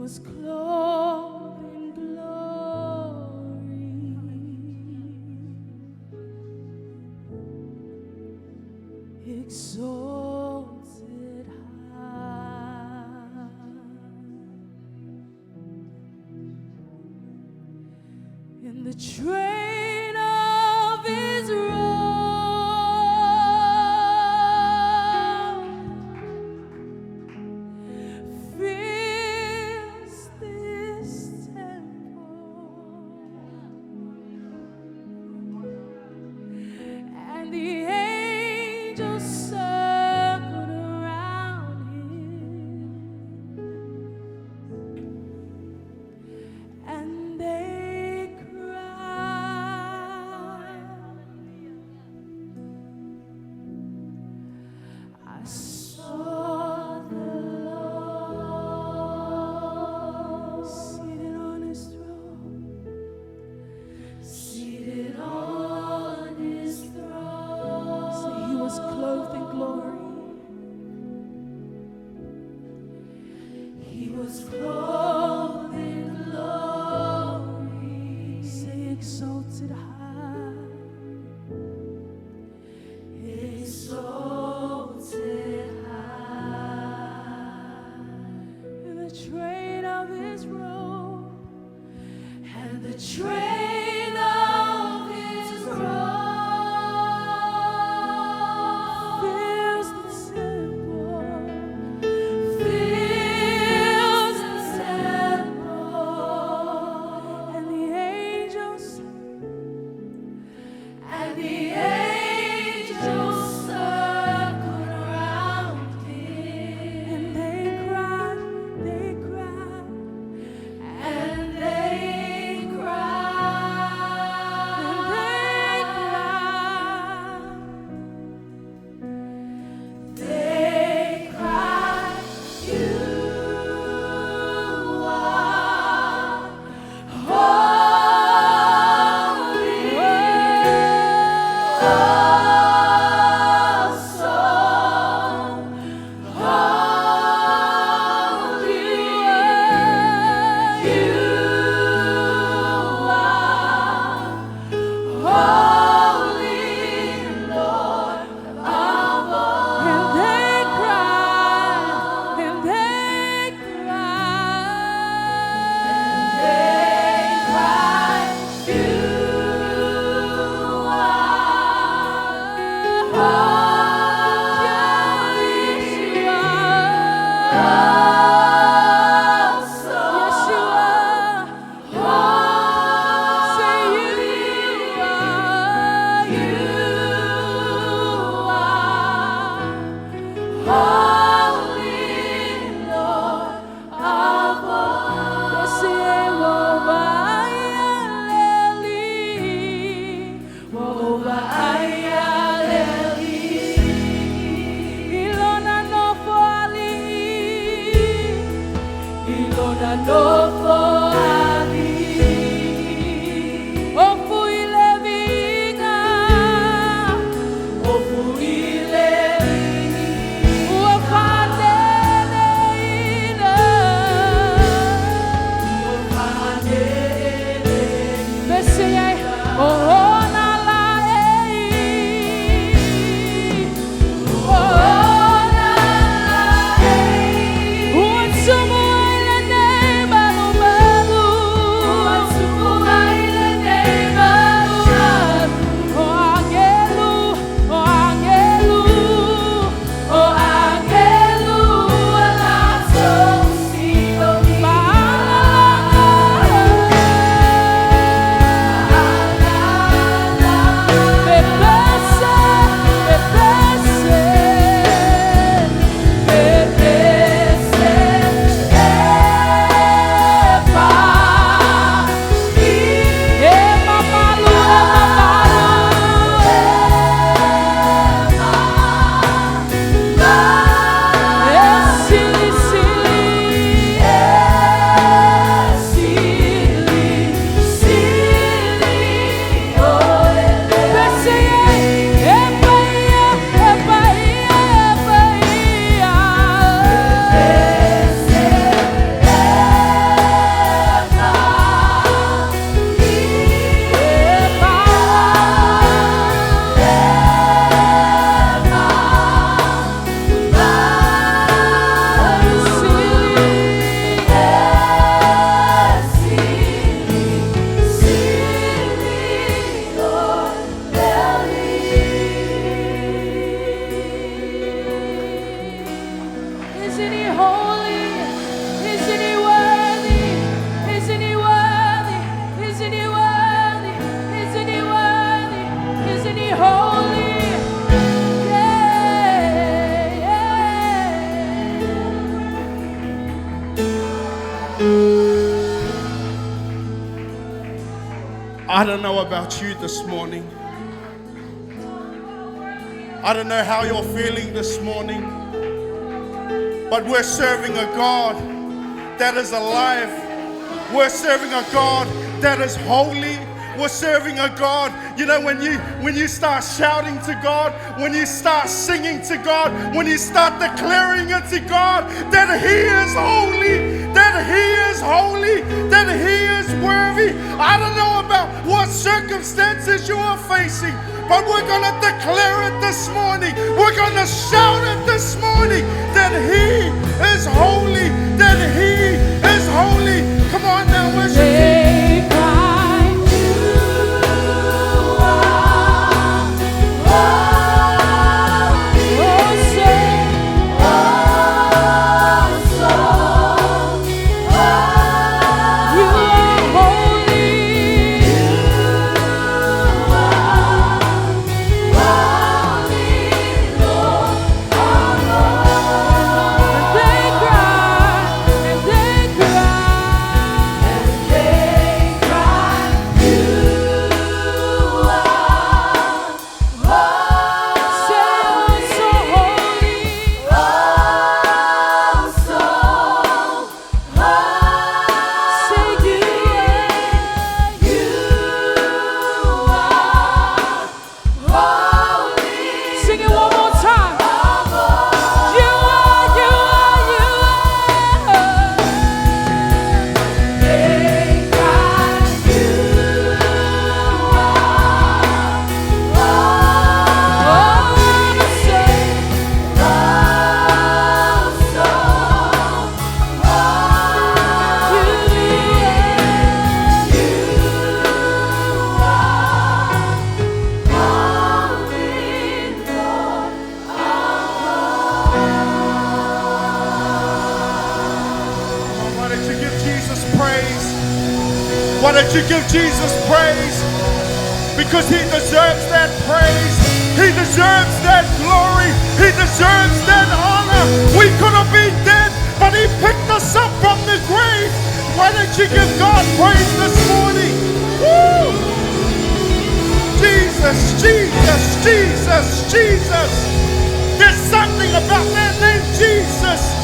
was clothed in glory, exalted high, in the train of his robe fills this temple, and the angels circled around him, and they cried, I saw the Lord seated on his throne, seated on his throne. See, he was clothed in glory. He was clothed in glory. Say, exalted high, exalted high, in the train of his robe, and the train of his robe fills the temple, fills the temple, and the angels circled around him, and they cried, and they cried, you are holy, awesome, holy, you are holy, Lord of all. And they cried, and they cried, you What's Isn't He holy? Isn't He worthy? Isn't He worthy? Isn't He worthy? Isn't He worthy? Isn't He holy? Yeah, I don't know about you this morning. I don't know how you're feeling this morning. But we're serving a God that is alive. We're serving a God that is holy. We're serving a God, you know, when you start shouting to God, when you start singing to God, when you start declaring it to God, that He is holy, that He is holy, that He is worthy. I don't know about what circumstances you are facing, but we're going to declare it this morning. We're going to shout it this morning that He is holy, that He is holy. Come on now, worship Him. Why don't you give Jesus praise? Because He deserves that praise. He deserves that glory. He deserves that honor. We could have been dead, but He picked us up from the grave. Why don't you give God praise this morning? Woo! Jesus, Jesus, Jesus, Jesus. There's something about that name, Jesus.